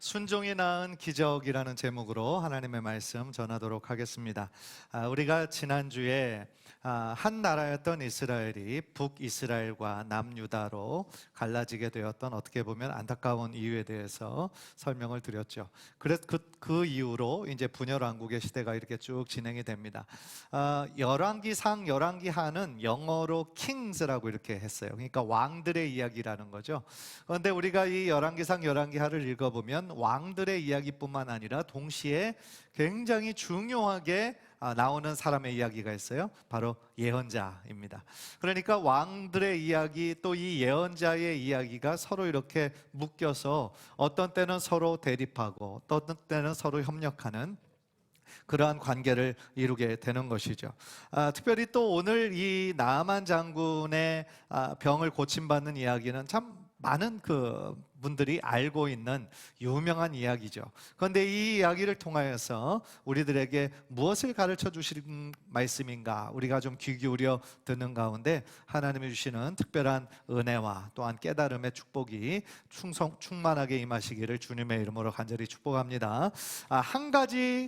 순종이 낳은 기적이라는 제목으로 하나님의 말씀 전하도록 하겠습니다. 우리가 지난주에 한 나라였던 이스라엘이 북이스라엘과 남유다로 갈라지게 되었던 어떻게 보면 안타까운 이유에 대해서 설명을 드렸죠. 그래서 그 이후로 이제 분열왕국의 시대가 이렇게 쭉 진행이 됩니다. 열왕기상, 열왕기하는 영어로 kings라고 이렇게 했어요. 그러니까 왕들의 이야기라는 거죠. 그런데 우리가 이 열왕기상, 열왕기하를 읽어보면 왕들의 이야기뿐만 아니라 동시에 굉장히 중요하게 나오는 사람의 이야기가 있어요. 바로 예언자입니다. 그러니까 왕들의 이야기 또 이 예언자의 이야기가 서로 이렇게 묶여서 어떤 때는 서로 대립하고 또 어떤 때는 서로 협력하는 그러한 관계를 이루게 되는 것이죠. 특별히 또 오늘 이 나아만 장군의 병을 고침받는 이야기는 참 많은 분들이 알고 있는 유명한 이야기죠. 그런데 이 이야기를 통하여서 우리들에게 무엇을 가르쳐 주시는 말씀인가, 우리가 좀 귀 기울여 듣는 가운데 하나님이 주시는 특별한 은혜와 또한 깨달음의 축복이 충만하게 임하시기를 주님의 이름으로 간절히 축복합니다. 한 가지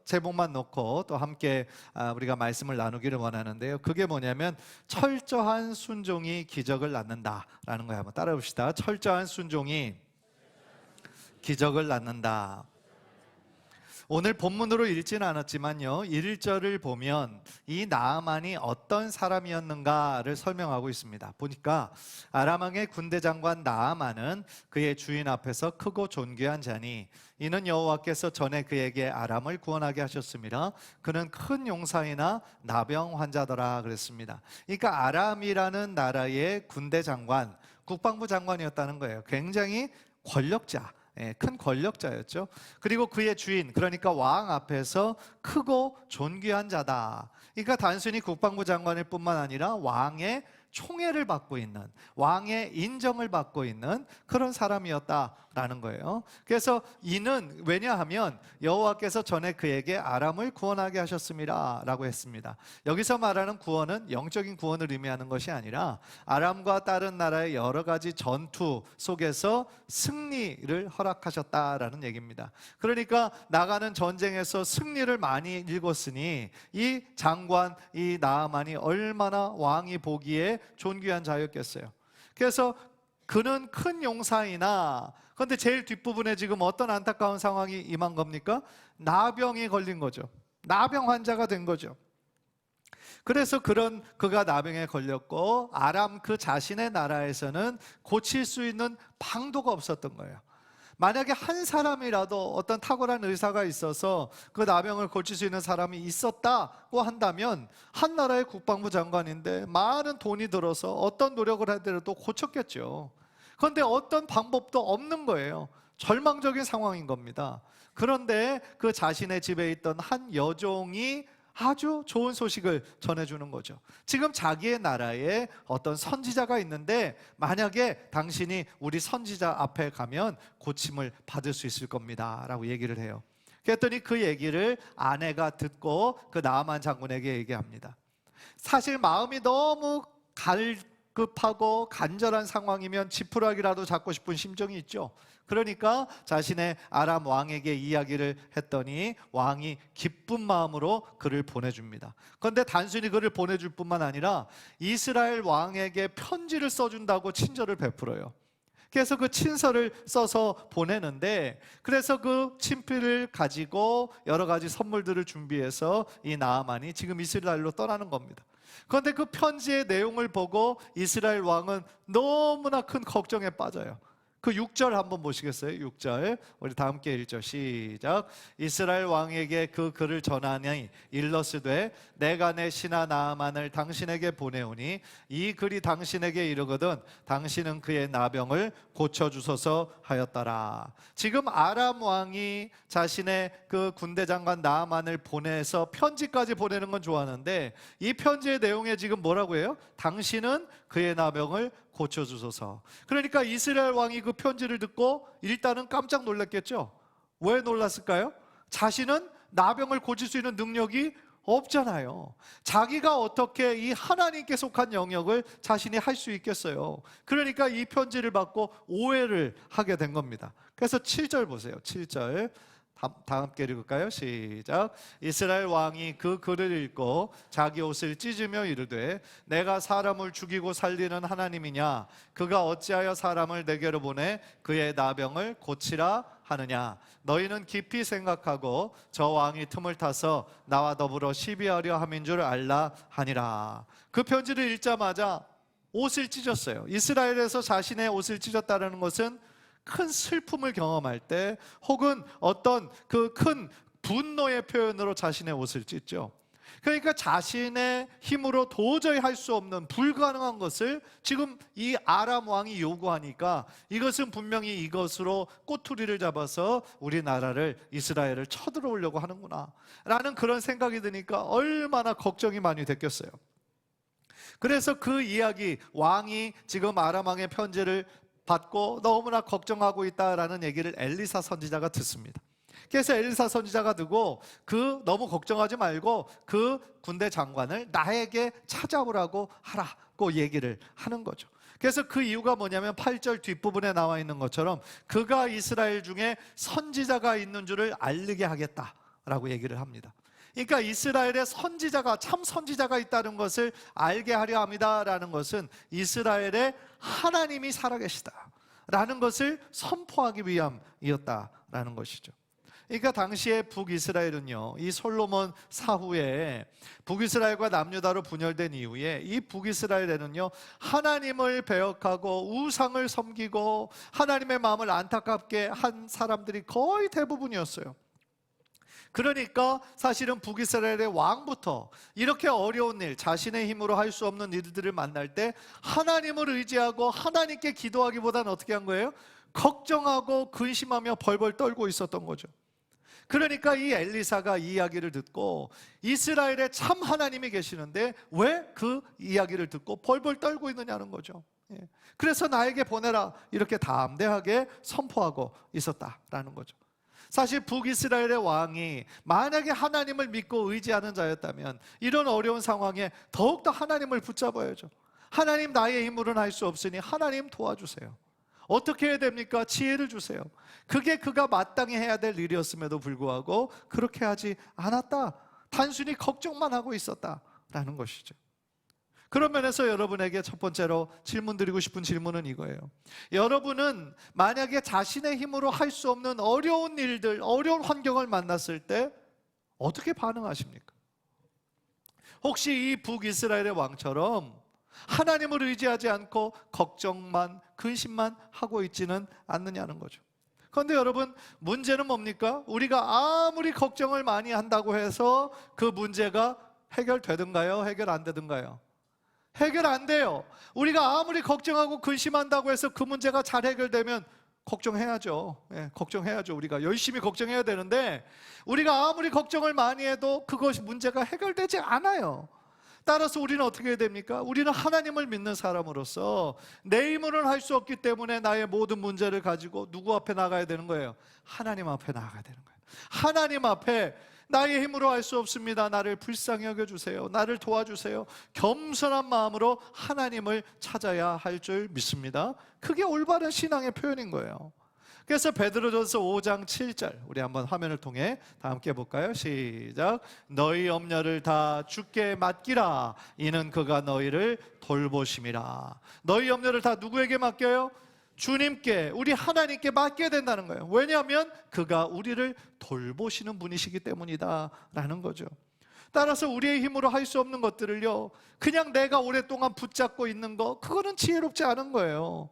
제목만 놓고 또 함께 우리가 말씀을 나누기를 원하는데요. 그게 뭐냐면 철저한 순종이 기적을 낳는다라는 거예요. 한번 따라 봅시다. 철저한 순종이 기적을 낳는다. 오늘 본문으로 읽지는 않았지만요, 1절을 보면 이 나아만이 어떤 사람이었는가를 설명하고 있습니다. 보니까 아람 왕의 군대 장관 나아만은 그의 주인 앞에서 크고 존귀한 자니 이는 여호와께서 전에 그에게 아람을 구원하게 하셨습니다. 그는 큰 용사이나 나병 환자더라 그랬습니다. 그러니까 아람이라는 나라의 군대 장관, 국방부 장관이었다는 거예요. 굉장히 권력자, 큰 권력자였죠. 그리고 그의 주인, 그러니까 왕 앞에서 크고 존귀한 자다. 그러니까 단순히 국방부 장관일 뿐만 아니라 왕의 총애를 받고 있는, 왕의 인정을 받고 있는 그런 사람이었다라는 거예요. 그래서 이는 왜냐하면 여호와께서 전에 그에게 아람을 구원하게 하셨습니다 라고 했습니다. 여기서 말하는 구원은 영적인 구원을 의미하는 것이 아니라 아람과 다른 나라의 여러 가지 전투 속에서 승리를 허락하셨다라는 얘기입니다. 그러니까 나가는 전쟁에서 승리를 많이 읽었으니 이 장관, 이 나아만이 얼마나 왕이 보기에 존귀한 자였겠어요. 그래서 그는 큰 용사이나, 그런데 제일 뒷부분에 지금 어떤 안타까운 상황이 임한 겁니까? 나병이 걸린 거죠. 나병 환자가 된 거죠. 그래서 그가 나병에 걸렸고 아람 그 자신의 나라에서는 고칠 수 있는 방도가 없었던 거예요. 만약에 한 사람이라도 어떤 탁월한 의사가 있어서 그 나병을 고칠 수 있는 사람이 있었다고 한다면 한 나라의 국방부 장관인데 많은 돈이 들어서 어떤 노력을 하더라도 고쳤겠죠. 그런데 어떤 방법도 없는 거예요. 절망적인 상황인 겁니다. 그런데 그 자신의 집에 있던 한 여종이 아주 좋은 소식을 전해주는 거죠. 지금 자기의 나라에 어떤 선지자가 있는데 만약에 당신이 우리 선지자 앞에 가면 고침을 받을 수 있을 겁니다 라고 얘기를 해요. 그랬더니 그 얘기를 아내가 듣고 그 나아만 장군에게 얘기합니다. 사실 마음이 너무 갈급하고 간절한 상황이면 지푸라기라도 잡고 싶은 심정이 있죠. 그러니까 자신의 아람 왕에게 이야기를 했더니 왕이 기쁜 마음으로 그를 보내줍니다. 그런데 단순히 그를 보내줄 뿐만 아니라 이스라엘 왕에게 편지를 써준다고 친절을 베풀어요. 그래서 그 친서를 써서 보내는데, 그래서 그 친필을 가지고 여러 가지 선물들을 준비해서 이 나아만이 지금 이스라엘로 떠나는 겁니다. 그런데 그 편지의 내용을 보고 이스라엘 왕은 너무나 큰 걱정에 빠져요. 그 6절 한번 보시겠어요? 6절 우리 다 함께 1절 시작. 이스라엘 왕에게 그 글을 전하니 일러스되 내가 내 신하 나아만을 당신에게 보내오니 이 글이 당신에게 이르거든 당신은 그의 나병을 고쳐주소서 하였더라. 지금 아람 왕이 자신의 그 군대 장관 나아만을 보내서 편지까지 보내는 건 좋아하는데 이 편지의 내용에 지금 뭐라고 해요? 당신은 그의 나병을 고쳐주소서. 그러니까 이스라엘 왕이 그 편지를 듣고 일단은 깜짝 놀랐겠죠. 왜 놀랐을까요? 자신은 나병을 고칠 수 있는 능력이 없잖아요. 자기가 어떻게 이 하나님께 속한 영역을 자신이 할 수 있겠어요. 그러니까 이 편지를 받고 오해를 하게 된 겁니다. 그래서 7절 보세요. 7절 다 함께 읽을까요? 시작. 이스라엘 왕이 그 글을 읽고 자기 옷을 찢으며 이르되 내가 사람을 죽이고 살리는 하나님이냐? 그가 어찌하여 사람을 내게로 보내 그의 나병을 고치라 하느냐? 너희는 깊이 생각하고 저 왕이 틈을 타서 나와 더불어 시비하려 함인 줄 알라 하니라. 그 편지를 읽자마자 옷을 찢었어요. 이스라엘에서 자신의 옷을 찢었다는 것은 큰 슬픔을 경험할 때, 혹은 어떤 그 큰 분노의 표현으로 자신의 옷을 찢죠. 그러니까 자신의 힘으로 도저히 할 수 없는 불가능한 것을 지금 이 아람 왕이 요구하니까 이것은 분명히 이것으로 꼬투리를 잡아서 우리나라를, 이스라엘을 쳐들어오려고 하는구나 라는 그런 생각이 드니까 얼마나 걱정이 많이 됐겠어요. 그래서 그 이야기, 왕이 지금 아람 왕의 편지를 받고 너무나 걱정하고 있다라는 얘기를 엘리사 선지자가 듣습니다. 그래서 엘리사 선지자가 듣고 너무 걱정하지 말고 그 군대 장관을 나에게 찾아오라고 하라고 얘기를 하는 거죠. 그래서 그 이유가 뭐냐면 8절 뒷부분에 나와 있는 것처럼 그가 이스라엘 중에 선지자가 있는 줄을 알리게 하겠다라고 얘기를 합니다. 그러니까 이스라엘에 선지자가, 참 선지자가 있다는 것을 알게 하려 합니다라는 것은 이스라엘에 하나님이 살아계시다라는 것을 선포하기 위함이었다라는 것이죠. 그러니까 당시에 북이스라엘은요, 이 솔로몬 사후에 북이스라엘과 남유다로 분열된 이후에 이 북이스라엘에는요, 하나님을 배역하고 우상을 섬기고 하나님의 마음을 안타깝게 한 사람들이 거의 대부분이었어요. 그러니까 사실은 북이스라엘의 왕부터 이렇게 어려운 일, 자신의 힘으로 할 수 없는 일들을 만날 때 하나님을 의지하고 하나님께 기도하기보다는 어떻게 한 거예요? 걱정하고 근심하며 벌벌 떨고 있었던 거죠. 그러니까 이 엘리사가 이 이야기를 듣고 이스라엘에 참 하나님이 계시는데 왜 그 이야기를 듣고 벌벌 떨고 있느냐는 거죠. 그래서 나에게 보내라, 이렇게 담대하게 선포하고 있었다라는 거죠. 사실 북이스라엘의 왕이 만약에 하나님을 믿고 의지하는 자였다면 이런 어려운 상황에 더욱더 하나님을 붙잡아야죠. 하나님, 나의 힘으로는 할 수 없으니 하나님 도와주세요. 어떻게 해야 됩니까? 지혜를 주세요. 그게 그가 마땅히 해야 될 일이었음에도 불구하고 그렇게 하지 않았다. 단순히 걱정만 하고 있었다라는 것이죠. 그런 면에서 여러분에게 첫 번째로 질문드리고 싶은 질문은 이거예요. 여러분은 만약에 자신의 힘으로 할 수 없는 어려운 일들, 어려운 환경을 만났을 때 어떻게 반응하십니까? 혹시 이 북이스라엘의 왕처럼 하나님을 의지하지 않고 걱정만, 근심만 하고 있지는 않느냐는 거죠. 그런데 여러분, 문제는 뭡니까? 우리가 아무리 걱정을 많이 한다고 해서 그 문제가 해결되든가요? 해결 안 되든가요? 해결 안 돼요. 우리가 아무리 걱정하고 근심한다고 해서 그 문제가 잘 해결되면 걱정해야죠. 걱정해야죠. 우리가 열심히 걱정해야 되는데 우리가 아무리 걱정을 많이 해도 그것이 문제가 해결되지 않아요. 따라서 우리는 어떻게 해야 됩니까? 우리는 하나님을 믿는 사람으로서 내 힘으로는 할 수 없기 때문에 나의 모든 문제를 가지고 누구 앞에 나가야 되는 거예요? 하나님 앞에 나가야 되는 거예요. 하나님 앞에 나의 힘으로 할 수 없습니다. 나를 불쌍히 여겨주세요. 나를 도와주세요. 겸손한 마음으로 하나님을 찾아야 할 줄 믿습니다. 그게 올바른 신앙의 표현인 거예요. 그래서 베드로전서 5장 7절 우리 한번 화면을 통해 다 함께 볼까요? 시작. 너희 염려를 다 주께 맡기라. 이는 그가 너희를 돌보심이라. 너희 염려를 다 누구에게 맡겨요? 주님께, 우리 하나님께 맡겨야 된다는 거예요. 왜냐하면 그가 우리를 돌보시는 분이시기 때문이다 라는 거죠. 따라서 우리의 힘으로 할 수 없는 것들을요, 그냥 내가 오랫동안 붙잡고 있는 거, 그거는 지혜롭지 않은 거예요.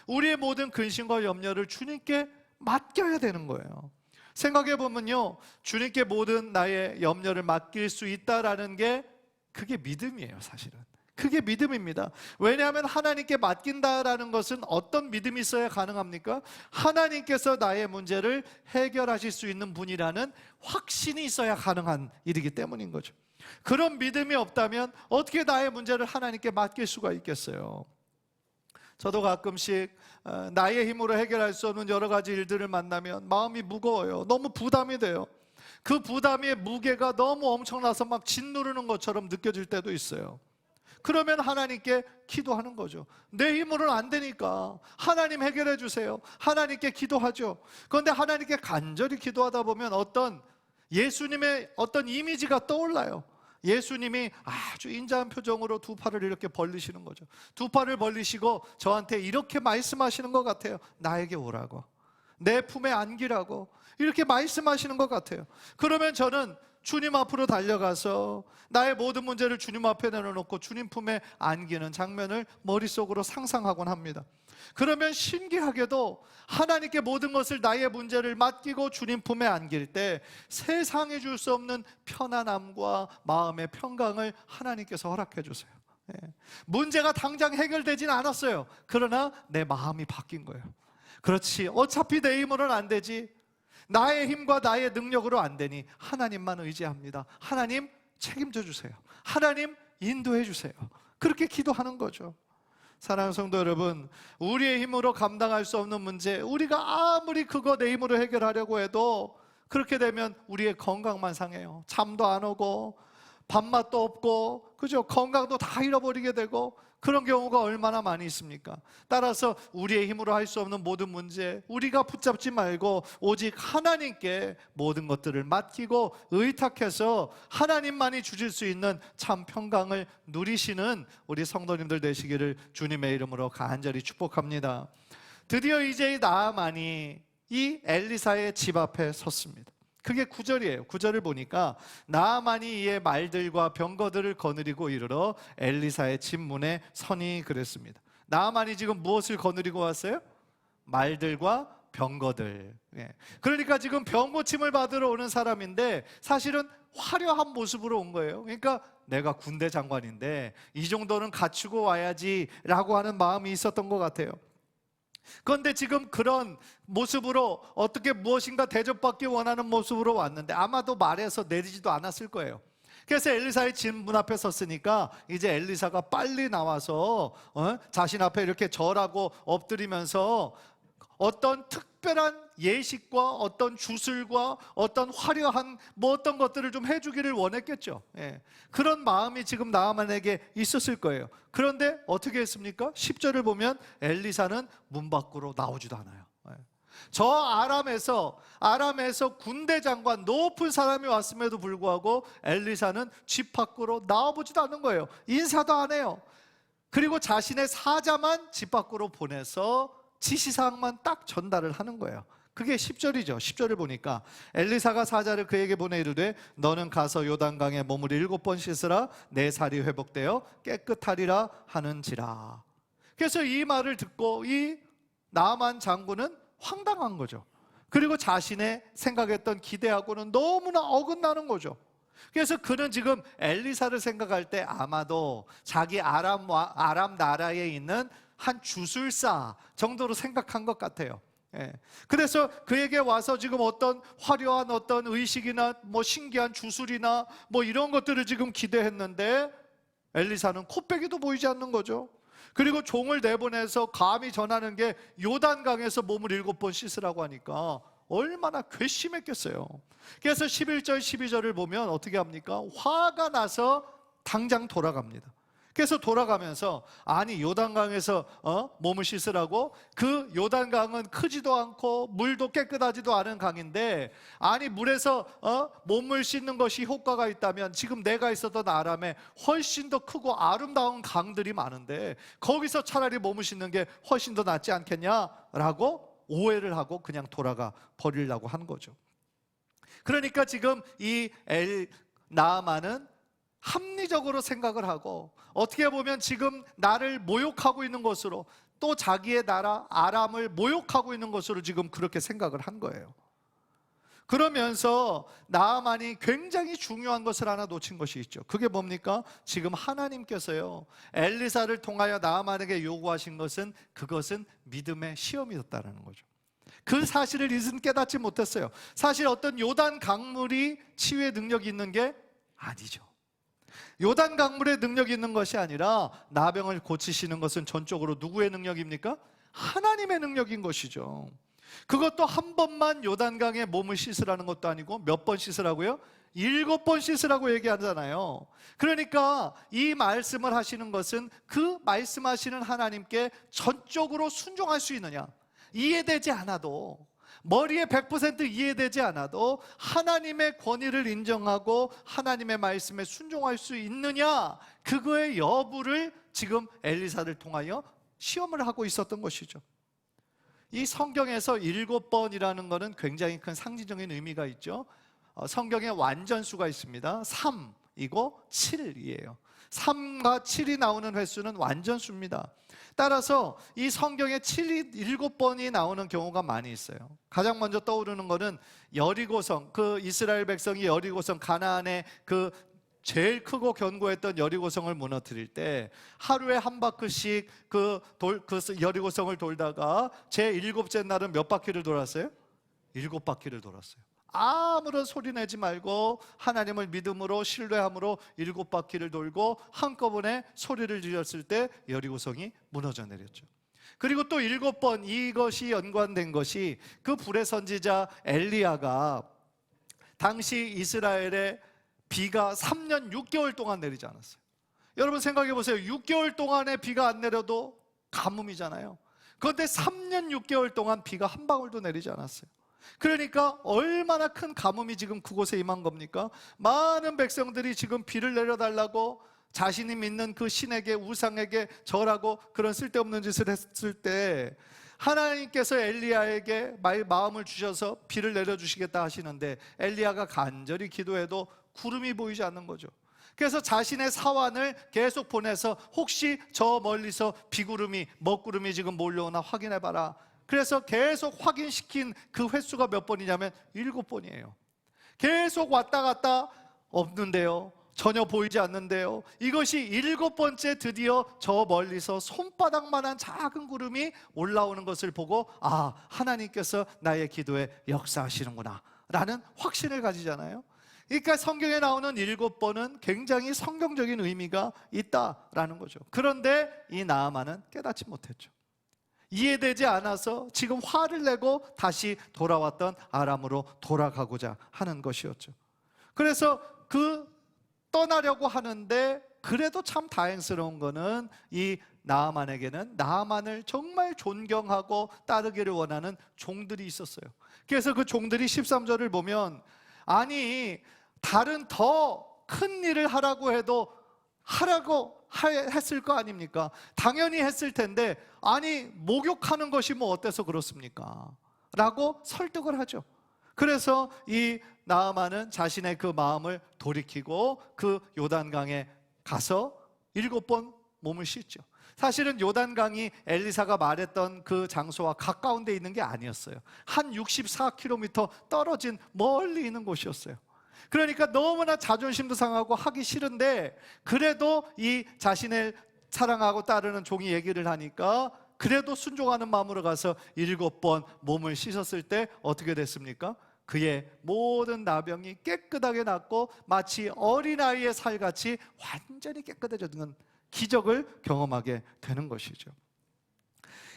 우리의 모든 근심과 염려를 주님께 맡겨야 되는 거예요. 생각해 보면요, 주님께 모든 나의 염려를 맡길 수 있다라는 게 그게 믿음이에요. 사실은 그게 믿음입니다. 왜냐하면 하나님께 맡긴다라는 것은 어떤 믿음이 있어야 가능합니까? 하나님께서 나의 문제를 해결하실 수 있는 분이라는 확신이 있어야 가능한 일이기 때문인 거죠. 그런 믿음이 없다면 어떻게 나의 문제를 하나님께 맡길 수가 있겠어요? 저도 가끔씩 나의 힘으로 해결할 수 없는 여러 가지 일들을 만나면 마음이 무거워요. 너무 부담이 돼요. 그 부담의 무게가 너무 엄청나서 막 짓누르는 것처럼 느껴질 때도 있어요. 그러면 하나님께 기도하는 거죠. 내 힘으로는 안 되니까 하나님 해결해 주세요. 하나님께 기도하죠. 그런데 하나님께 간절히 기도하다 보면 어떤 예수님의 어떤 이미지가 떠올라요. 예수님이 아주 인자한 표정으로 두 팔을 이렇게 벌리시는 거죠. 두 팔을 벌리시고 저한테 이렇게 말씀하시는 것 같아요. 나에게 오라고, 내 품에 안기라고 이렇게 말씀하시는 것 같아요. 그러면 저는 주님 앞으로 달려가서 나의 모든 문제를 주님 앞에 내려놓고 주님 품에 안기는 장면을 머릿속으로 상상하곤 합니다. 그러면 신기하게도 하나님께 모든 것을, 나의 문제를 맡기고 주님 품에 안길 때 세상에 줄 수 없는 편안함과 마음의 평강을 하나님께서 허락해 주세요. 문제가 당장 해결되지는 않았어요. 그러나 내 마음이 바뀐 거예요. 그렇지, 어차피 내 힘으로는 안 되지, 나의 힘과 나의 능력으로 안 되니 하나님만 의지합니다. 하나님 책임져 주세요. 하나님 인도해 주세요. 그렇게 기도하는 거죠. 사랑하는 성도 여러분, 우리의 힘으로 감당할 수 없는 문제, 우리가 아무리 그거 내 힘으로 해결하려고 해도 그렇게 되면 우리의 건강만 상해요. 잠도 안 오고 밥맛도 없고, 그죠? 건강도 다 잃어버리게 되고, 그런 경우가 얼마나 많이 있습니까? 따라서 우리의 힘으로 할 수 없는 모든 문제, 우리가 붙잡지 말고 오직 하나님께 모든 것들을 맡기고 의탁해서 하나님만이 주실 수 있는 참 평강을 누리시는 우리 성도님들 되시기를 주님의 이름으로 간절히 축복합니다. 드디어 이제 나아만이 이 엘리사의 집 앞에 섰습니다. 그게 9절이에요. 9절을 보니까 나아만이 이의 말들과 병거들을 거느리고 이르러 엘리사의 집 문에 서니 그랬습니다. 나아만이 지금 무엇을 거느리고 왔어요? 말들과 병거들. 그러니까 지금 병고침을 받으러 오는 사람인데 사실은 화려한 모습으로 온 거예요. 그러니까 내가 군대 장관인데 이 정도는 갖추고 와야지 라고 하는 마음이 있었던 것 같아요. 그런데 지금 그런 모습으로 어떻게 무엇인가 대접받기 원하는 모습으로 왔는데 아마도 말에서 내리지도 않았을 거예요. 그래서 엘리사의 집 문 앞에 섰으니까 이제 엘리사가 빨리 나와서 자신 앞에 이렇게 절하고 엎드리면서 어떤 특별한 예식과 어떤 주술과 어떤 화려한 어떤 것들을 좀 해주기를 원했겠죠. 그런 마음이 지금 나아만에게 있었을 거예요. 그런데 어떻게 했습니까? 10절을 보면 엘리사는 문 밖으로 나오지도 않아요. 저 아람에서 군대 장관 높은 사람이 왔음에도 불구하고 엘리사는 집 밖으로 나와보지도 않는 거예요. 인사도 안 해요. 그리고 자신의 사자만 집 밖으로 보내서 지시사항만 딱 전달을 하는 거예요. 그게 10절이죠. 10절을 보니까 엘리사가 사자를 그에게 보내 이르되 너는 가서 요단강에 몸을 7번 씻으라 내 살이 회복되어 깨끗하리라 하는지라. 그래서 이 말을 듣고 이 나아만 장군은 황당한 거죠. 그리고 자신의 생각했던 기대하고는 너무나 어긋나는 거죠. 그래서 그는 지금 엘리사를 생각할 때 아마도 자기 아람 나라에 있는 한 주술사 정도로 생각한 것 같아요. 그래서 그에게 와서 지금 어떤 화려한 어떤 의식이나 신기한 주술이나 이런 것들을 지금 기대했는데 엘리사는 코빼기도 보이지 않는 거죠. 그리고 종을 내보내서 감히 전하는 게 요단강에서 몸을 7번 씻으라고 하니까 얼마나 괘씸했겠어요. 그래서 11절 12절을 보면 어떻게 합니까? 화가 나서 당장 돌아갑니다. 그래서 돌아가면서 아니 요단강에서 몸을 씻으라고? 그 요단강은 크지도 않고 물도 깨끗하지도 않은 강인데 아니 물에서 몸을 씻는 것이 효과가 있다면 지금 내가 있었던 아람에 훨씬 더 크고 아름다운 강들이 많은데 거기서 차라리 몸을 씻는 게 훨씬 더 낫지 않겠냐라고 오해를 하고 그냥 돌아가 버리려고 한 거죠. 그러니까 지금 이 나아만은 합리적으로 생각을 하고 어떻게 보면 지금 나를 모욕하고 있는 것으로 또 자기의 나라 아람을 모욕하고 있는 것으로 지금 그렇게 생각을 한 거예요. 그러면서 나아만이 굉장히 중요한 것을 하나 놓친 것이 있죠. 그게 뭡니까? 지금 하나님께서요 엘리사를 통하여 나아만에게 요구하신 것은 그것은 믿음의 시험이었다는 거죠. 그 사실을 이는 깨닫지 못했어요. 사실 어떤 요단 강물이 치유의 능력이 있는 게 아니죠. 요단 강물의 능력이 있는 것이 아니라 나병을 고치시는 것은 전적으로 누구의 능력입니까? 하나님의 능력인 것이죠. 그것도 한 번만 요단강에 몸을 씻으라는 것도 아니고 몇 번 씻으라고요? 7번 씻으라고 얘기하잖아요. 그러니까 이 말씀을 하시는 것은 그 말씀하시는 하나님께 전적으로 순종할 수 있느냐, 이해되지 않아도, 머리에 100% 이해되지 않아도 하나님의 권위를 인정하고 하나님의 말씀에 순종할 수 있느냐, 그거의 여부를 지금 엘리사를 통하여 시험을 하고 있었던 것이죠. 이 성경에서 7번이라는 것은 굉장히 큰 상징적인 의미가 있죠. 성경에 완전수가 있습니다. 3이고 7이에요. 3과 7이 나오는 횟수는 완전수입니다. 따라서 이 성경에 7번이 나오는 경우가 많이 있어요. 가장 먼저 떠오르는 것은 여리고성, 그 이스라엘 백성이 여리고성, 가나안의 그 제일 크고 견고했던 여리고성을 무너뜨릴 때 하루에 한 바퀴씩 그 여리고성을 돌다가 제7째 날은 몇 바퀴를 돌았어요? 7바퀴를 돌았어요. 아무런 소리 내지 말고 하나님을 믿음으로 신뢰함으로 7바퀴를 돌고 한꺼번에 소리를 지렀을 때 여리고성이 무너져 내렸죠. 그리고 또 7번, 이것이 연관된 것이 그 불의 선지자 엘리야가 당시 이스라엘의 비가 3년 6개월 동안 내리지 않았어요. 여러분 생각해 보세요. 6개월 동안에 비가 안 내려도 가뭄이잖아요. 그런데 3년 6개월 동안 비가 한 방울도 내리지 않았어요. 그러니까 얼마나 큰 가뭄이 지금 그곳에 임한 겁니까? 많은 백성들이 지금 비를 내려달라고 자신이 믿는 그 신에게, 우상에게 절하고 그런 쓸데없는 짓을 했을 때 하나님께서 엘리야에게 마음을 주셔서 비를 내려주시겠다 하시는데 엘리야가 간절히 기도해도 구름이 보이지 않는 거죠. 그래서 자신의 사환을 계속 보내서 혹시 저 멀리서 비구름이, 먹구름이 지금 몰려오나 확인해봐라. 그래서 계속 확인시킨 그 횟수가 몇 번이냐면 7번이에요. 계속 왔다 갔다 없는데요, 전혀 보이지 않는데요, 이것이 7번째 드디어 저 멀리서 손바닥만한 작은 구름이 올라오는 것을 보고 아, 하나님께서 나의 기도에 역사하시는구나 라는 확신을 가지잖아요. 그러니까 성경에 나오는 7번은 굉장히 성경적인 의미가 있다라는 거죠. 그런데 이 나아만은 깨닫지 못했죠. 이해되지 않아서 지금 화를 내고 다시 돌아왔던 아람으로 돌아가고자 하는 것이었죠. 그래서 그 떠나려고 하는데 그래도 참 다행스러운 거는 이 나아만에게는 나아만을 정말 존경하고 따르기를 원하는 종들이 있었어요. 그래서 그 종들이 13절을 보면 아니 다른 더 큰 일을 하라고 해도 하라고 했을 거 아닙니까? 당연히 했을 텐데 아니 목욕하는 것이 뭐 어때서 그렇습니까? 라고 설득을 하죠. 그래서 이 나아만은 자신의 그 마음을 돌이키고 그 요단강에 가서 7번 몸을 씻죠. 사실은 요단강이 엘리사가 말했던 그 장소와 가까운 데 있는 게 아니었어요. 한 64km 떨어진 멀리 있는 곳이었어요. 그러니까 너무나 자존심도 상하고 하기 싫은데 그래도 이 자신을 사랑하고 따르는 종이 얘기를 하니까 그래도 순종하는 마음으로 가서 7번 몸을 씻었을 때 어떻게 됐습니까? 그의 모든 나병이 깨끗하게 낫고 마치 어린아이의 살같이 완전히 깨끗해지는 기적을 경험하게 되는 것이죠.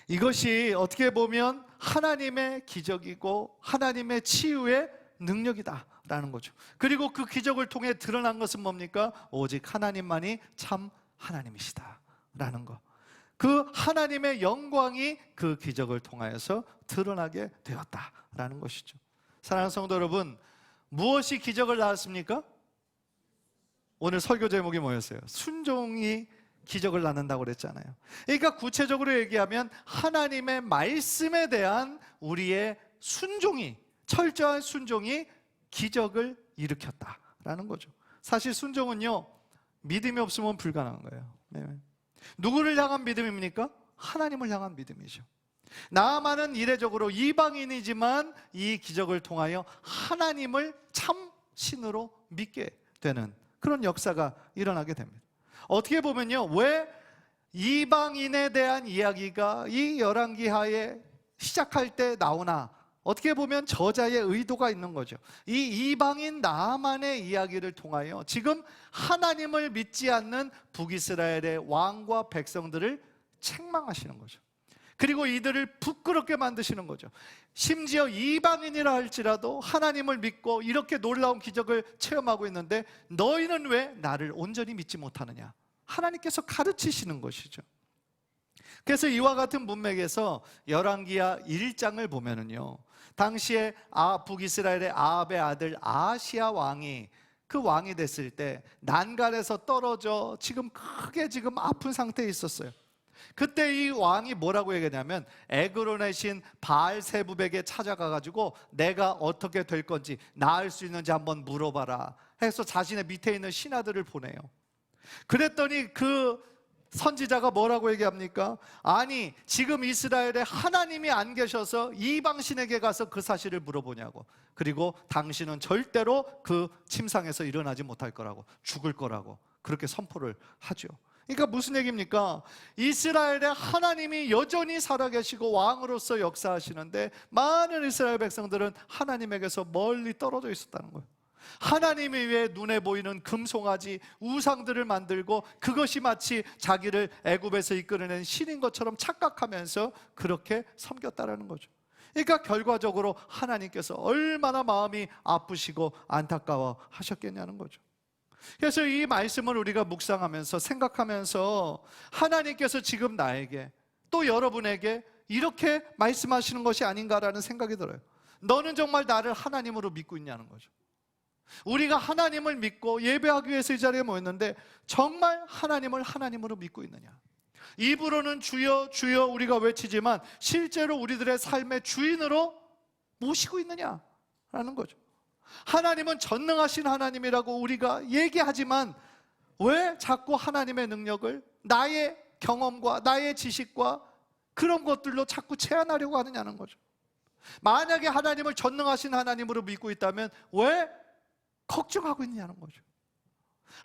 이것이 어떻게 보면 하나님의 기적이고 하나님의 치유의 능력이다라는 거죠. 그리고 그 기적을 통해 드러난 것은 뭡니까? 오직 하나님만이 참 하나님이시다라는 것. 그 하나님의 영광이 그 기적을 통하여서 드러나게 되었다라는 것이죠. 사랑하는 성도 여러분, 무엇이 기적을 낳았습니까? 오늘 설교 제목이 뭐였어요? 순종이 기적을 낳는다고 그랬잖아요. 그러니까 구체적으로 얘기하면 하나님의 말씀에 대한 우리의 순종이, 철저한 순종이 기적을 일으켰다라는 거죠. 사실 순종은요, 믿음이 없으면 불가능한 거예요. 네. 누구를 향한 믿음입니까? 하나님을 향한 믿음이죠. 나아만은 이례적으로 이방인이지만 이 기적을 통하여 하나님을 참 신으로 믿게 되는 그런 역사가 일어나게 됩니다. 어떻게 보면요, 왜 이방인에 대한 이야기가 이 열왕기하에 시작할 때 나오나, 어떻게 보면 저자의 의도가 있는 거죠. 이 이방인 나아만의 이야기를 통하여 지금 하나님을 믿지 않는 북이스라엘의 왕과 백성들을 책망하시는 거죠. 그리고 이들을 부끄럽게 만드시는 거죠. 심지어 이방인이라 할지라도 하나님을 믿고 이렇게 놀라운 기적을 체험하고 있는데 너희는 왜 나를 온전히 믿지 못하느냐? 하나님께서 가르치시는 것이죠. 그래서 이와 같은 문맥에서 열왕기하 1장을 보면은요, 당시에 북이스라엘의 아합의 아들 아하시야 왕이 그 왕이 됐을 때 난간에서 떨어져 크게 아픈 상태에 있었어요. 그때 이 왕이 뭐라고 얘기하냐면 에그론의 신 바알세붑에게 찾아가가지고 내가 어떻게 될 건지 나을 수 있는지 한번 물어봐라 해서 자신의 밑에 있는 신하들을 보내요. 그랬더니 그 선지자가 뭐라고 얘기합니까? 아니, 지금 이스라엘에 하나님이 안 계셔서 이방신에게 가서 그 사실을 물어보냐고. 그리고 당신은 절대로 그 침상에서 일어나지 못할 거라고, 죽을 거라고 그렇게 선포를 하죠. 그러니까 무슨 얘기입니까? 이스라엘에 하나님이 여전히 살아계시고 왕으로서 역사하시는데 많은 이스라엘 백성들은 하나님에게서 멀리 떨어져 있었다는 거예요. 하나님이 왜 눈에 보이는 금송아지 우상들을 만들고 그것이 마치 자기를 애굽에서 이끌어낸 신인 것처럼 착각하면서 그렇게 섬겼다라는 거죠. 그러니까 결과적으로 하나님께서 얼마나 마음이 아프시고 안타까워 하셨겠냐는 거죠. 그래서 이 말씀을 우리가 묵상하면서 생각하면서 하나님께서 지금 나에게 또 여러분에게 이렇게 말씀하시는 것이 아닌가라는 생각이 들어요. 너는 정말 나를 하나님으로 믿고 있냐는 거죠. 우리가 하나님을 믿고 예배하기 위해서 이 자리에 모였는데 정말 하나님을 하나님으로 믿고 있느냐? 입으로는 주여 주여 우리가 외치지만 실제로 우리들의 삶의 주인으로 모시고 있느냐라는 거죠. 하나님은 전능하신 하나님이라고 우리가 얘기하지만 왜 자꾸 하나님의 능력을 나의 경험과 나의 지식과 그런 것들로 자꾸 제한하려고 하느냐는 거죠. 만약에 하나님을 전능하신 하나님으로 믿고 있다면 왜 걱정하고 있느냐는 거죠.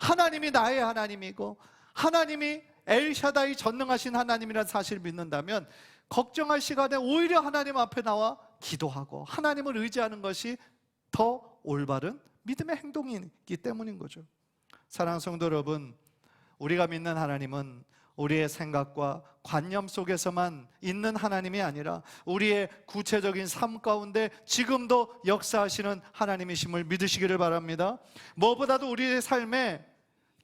하나님이 나의 하나님이고 하나님이 엘샤다이 전능하신 하나님이라는 사실을 믿는다면 걱정할 시간에 오히려 하나님 앞에 나와 기도하고 하나님을 의지하는 것이 더 올바른 믿음의 행동이기 때문인 거죠. 사랑하는 성도 여러분, 우리가 믿는 하나님은 우리의 생각과 관념 속에서만 있는 하나님이 아니라 우리의 구체적인 삶 가운데 지금도 역사하시는 하나님이심을 믿으시기를 바랍니다. 무엇보다도 우리의 삶에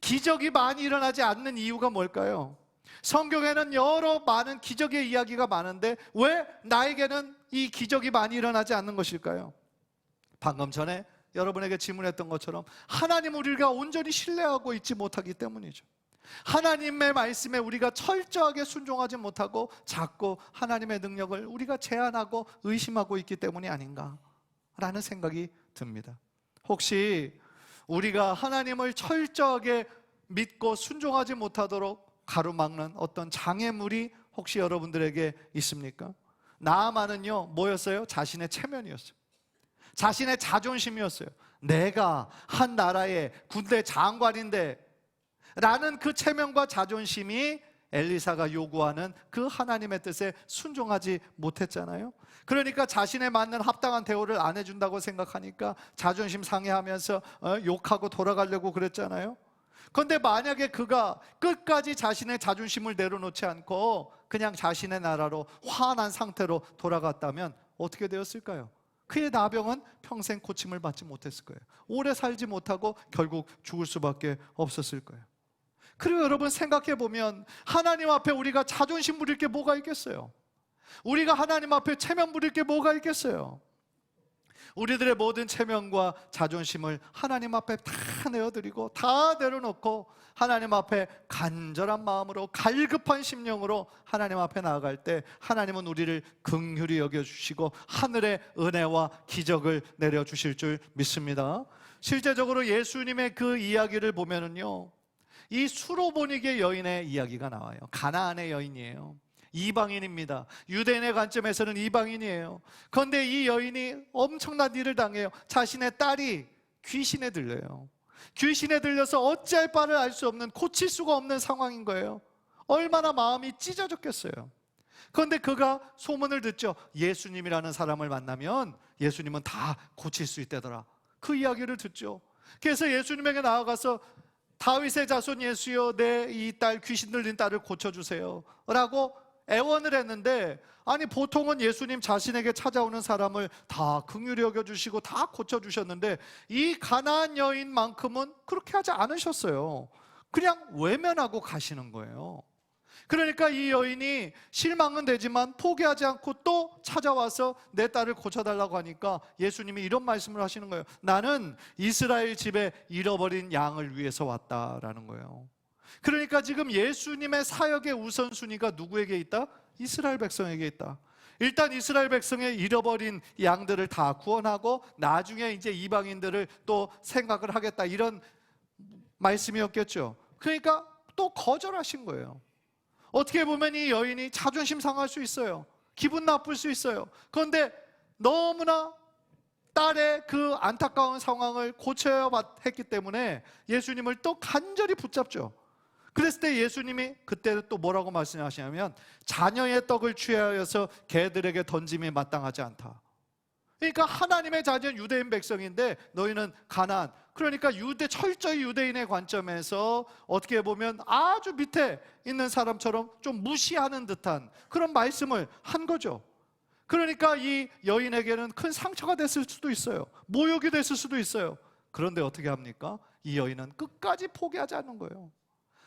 기적이 많이 일어나지 않는 이유가 뭘까요? 성경에는 여러 많은 기적의 이야기가 많은데 왜 나에게는 이 기적이 많이 일어나지 않는 것일까요? 방금 전에 여러분에게 질문했던 것처럼 하나님을 우리가 온전히 신뢰하고 있지 못하기 때문이죠. 하나님의 말씀에 우리가 철저하게 순종하지 못하고 자꾸 하나님의 능력을 우리가 제한하고 의심하고 있기 때문이 아닌가라는 생각이 듭니다. 혹시 우리가 하나님을 철저하게 믿고 순종하지 못하도록 가로막는 어떤 장애물이 혹시 여러분들에게 있습니까? 나아만은요 뭐였어요? 자신의 체면이었어요. 자신의 자존심이었어요. 내가 한 나라의 군대 장관인데 라는 그 체면과 자존심이 엘리사가 요구하는 그 하나님의 뜻에 순종하지 못했잖아요. 그러니까 자신에 맞는 합당한 대우를 안 해준다고 생각하니까 자존심 상해하면서 욕하고 돌아가려고 그랬잖아요. 그런데 만약에 그가 끝까지 자신의 자존심을 내려놓지 않고 그냥 자신의 나라로 화난 상태로 돌아갔다면 어떻게 되었을까요? 그의 나병은 평생 고침을 받지 못했을 거예요. 오래 살지 못하고 결국 죽을 수밖에 없었을 거예요. 그리고 여러분 생각해 보면 하나님 앞에 우리가 자존심 부릴 게 뭐가 있겠어요? 우리가 하나님 앞에 체면 부릴 게 뭐가 있겠어요? 우리들의 모든 체면과 자존심을 하나님 앞에 다 내어드리고 다 내려놓고 하나님 앞에 간절한 마음으로 갈급한 심령으로 하나님 앞에 나아갈 때 하나님은 우리를 긍휼히 여겨주시고 하늘의 은혜와 기적을 내려주실 줄 믿습니다. 실제적으로 예수님의 그 이야기를 보면은요, 이 수로보니게 여인의 이야기가 나와요. 가나안의 여인이에요. 이방인입니다. 유대인의 관점에서는 이방인이에요. 그런데 이 여인이 엄청난 일을 당해요. 자신의 딸이 귀신에 들려요. 귀신에 들려서 어찌할 바를 알 수 없는, 고칠 수가 없는 상황인 거예요. 얼마나 마음이 찢어졌겠어요. 그런데 그가 소문을 듣죠. 예수님이라는 사람을 만나면 예수님은 다 고칠 수 있다더라. 그 이야기를 듣죠. 그래서 예수님에게 나아가서 다윗의 자손 예수여, 내 이 딸, 귀신 들린 딸을 고쳐주세요 라고 애원을 했는데, 아니 보통은 예수님 자신에게 찾아오는 사람을 다 긍휼히 여겨주시고 다 고쳐주셨는데 이 가나안 여인만큼은 그렇게 하지 않으셨어요. 그냥 외면하고 가시는 거예요. 그러니까 이 여인이 실망은 되지만 포기하지 않고 또 찾아와서 내 딸을 고쳐달라고 하니까 예수님이 이런 말씀을 하시는 거예요. 나는 이스라엘 집에 잃어버린 양을 위해서 왔다라는 거예요. 그러니까 지금 예수님의 사역의 우선순위가 누구에게 있다? 이스라엘 백성에게 있다. 일단 이스라엘 백성의 잃어버린 양들을 다 구원하고 나중에 이제 이방인들을 또 생각을 하겠다, 이런 말씀이었겠죠. 그러니까 또 거절하신 거예요. 어떻게 보면 이 여인이 자존심 상할 수 있어요. 기분 나쁠 수 있어요. 그런데 너무나 딸의 그 안타까운 상황을 고쳐야 했기 때문에 예수님을 또 간절히 붙잡죠. 그랬을 때 예수님이 그때 또 뭐라고 말씀하시냐면 자녀의 떡을 취하여서 개들에게 던짐이 마땅하지 않다. 그러니까 하나님의 자녀는 유대인 백성인데 너희는 가나안, 그러니까 철저히 유대인의 관점에서 어떻게 보면 아주 밑에 있는 사람처럼 좀 무시하는 듯한 그런 말씀을 한 거죠. 그러니까 이 여인에게는 큰 상처가 됐을 수도 있어요. 모욕이 됐을 수도 있어요. 그런데 어떻게 합니까? 이 여인은 끝까지 포기하지 않는 거예요.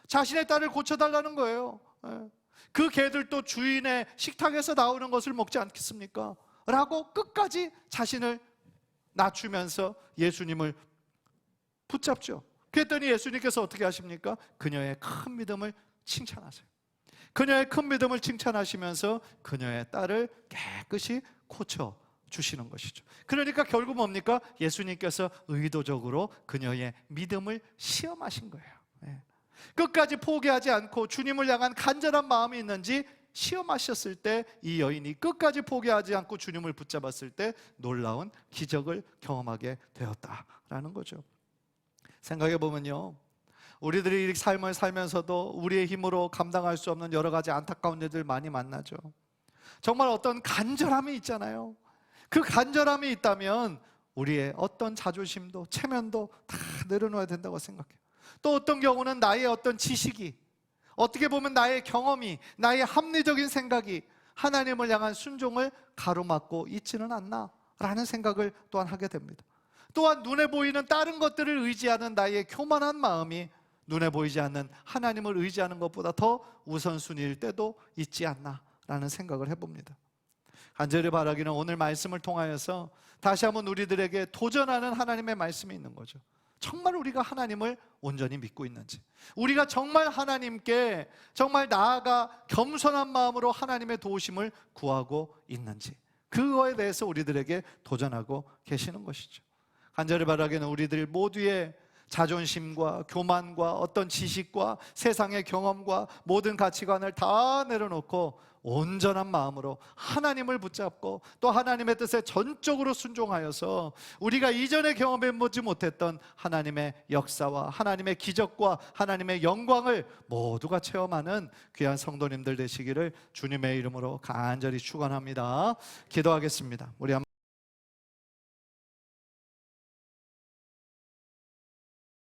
자신의 딸을 고쳐달라는 거예요. 그 개들도 주인의 식탁에서 나오는 것을 먹지 않겠습니까? 라고 끝까지 자신을 낮추면서 예수님을 붙잡죠. 그랬더니 예수님께서 어떻게 하십니까? 그녀의 큰 믿음을 칭찬하세요. 그녀의 큰 믿음을 칭찬하시면서 그녀의 딸을 깨끗이 고쳐 주시는 것이죠. 그러니까 결국 뭡니까? 예수님께서 의도적으로 그녀의 믿음을 시험하신 거예요. 끝까지 포기하지 않고 주님을 향한 간절한 마음이 있는지 시험하셨을 때 이 여인이 끝까지 포기하지 않고 주님을 붙잡았을 때 놀라운 기적을 경험하게 되었다라는 거죠. 생각해 보면요, 우리들이 이 삶을 살면서도 우리의 힘으로 감당할 수 없는 여러 가지 안타까운 일들 많이 만나죠. 정말 어떤 간절함이 있잖아요. 그 간절함이 있다면 우리의 어떤 자존심도 체면도 다 내려놓아야 된다고 생각해요. 또 어떤 경우는 나의 어떤 지식이, 어떻게 보면 나의 경험이, 나의 합리적인 생각이 하나님을 향한 순종을 가로막고 있지는 않나 라는 생각을 또한 하게 됩니다. 또한 눈에 보이는 다른 것들을 의지하는 나의 교만한 마음이 눈에 보이지 않는 하나님을 의지하는 것보다 더 우선순위일 때도 있지 않나 라는 생각을 해봅니다. 간절히 바라기는 오늘 말씀을 통하여서 다시 한번 우리들에게 도전하는 하나님의 말씀이 있는 거죠. 정말 우리가 하나님을 온전히 믿고 있는지, 우리가 정말 하나님께 정말 나아가 겸손한 마음으로 하나님의 도우심을 구하고 있는지, 그거에 대해서 우리들에게 도전하고 계시는 것이죠. 간절히 바라기는 우리들 모두의 자존심과 교만과 어떤 지식과 세상의 경험과 모든 가치관을 다 내려놓고 온전한 마음으로 하나님을 붙잡고 또 하나님의 뜻에 전적으로 순종하여서 우리가 이전에 경험해보지 못했던 하나님의 역사와 하나님의 기적과 하나님의 영광을 모두가 체험하는 귀한 성도님들 되시기를 주님의 이름으로 간절히 축원합니다. 기도하겠습니다. 우리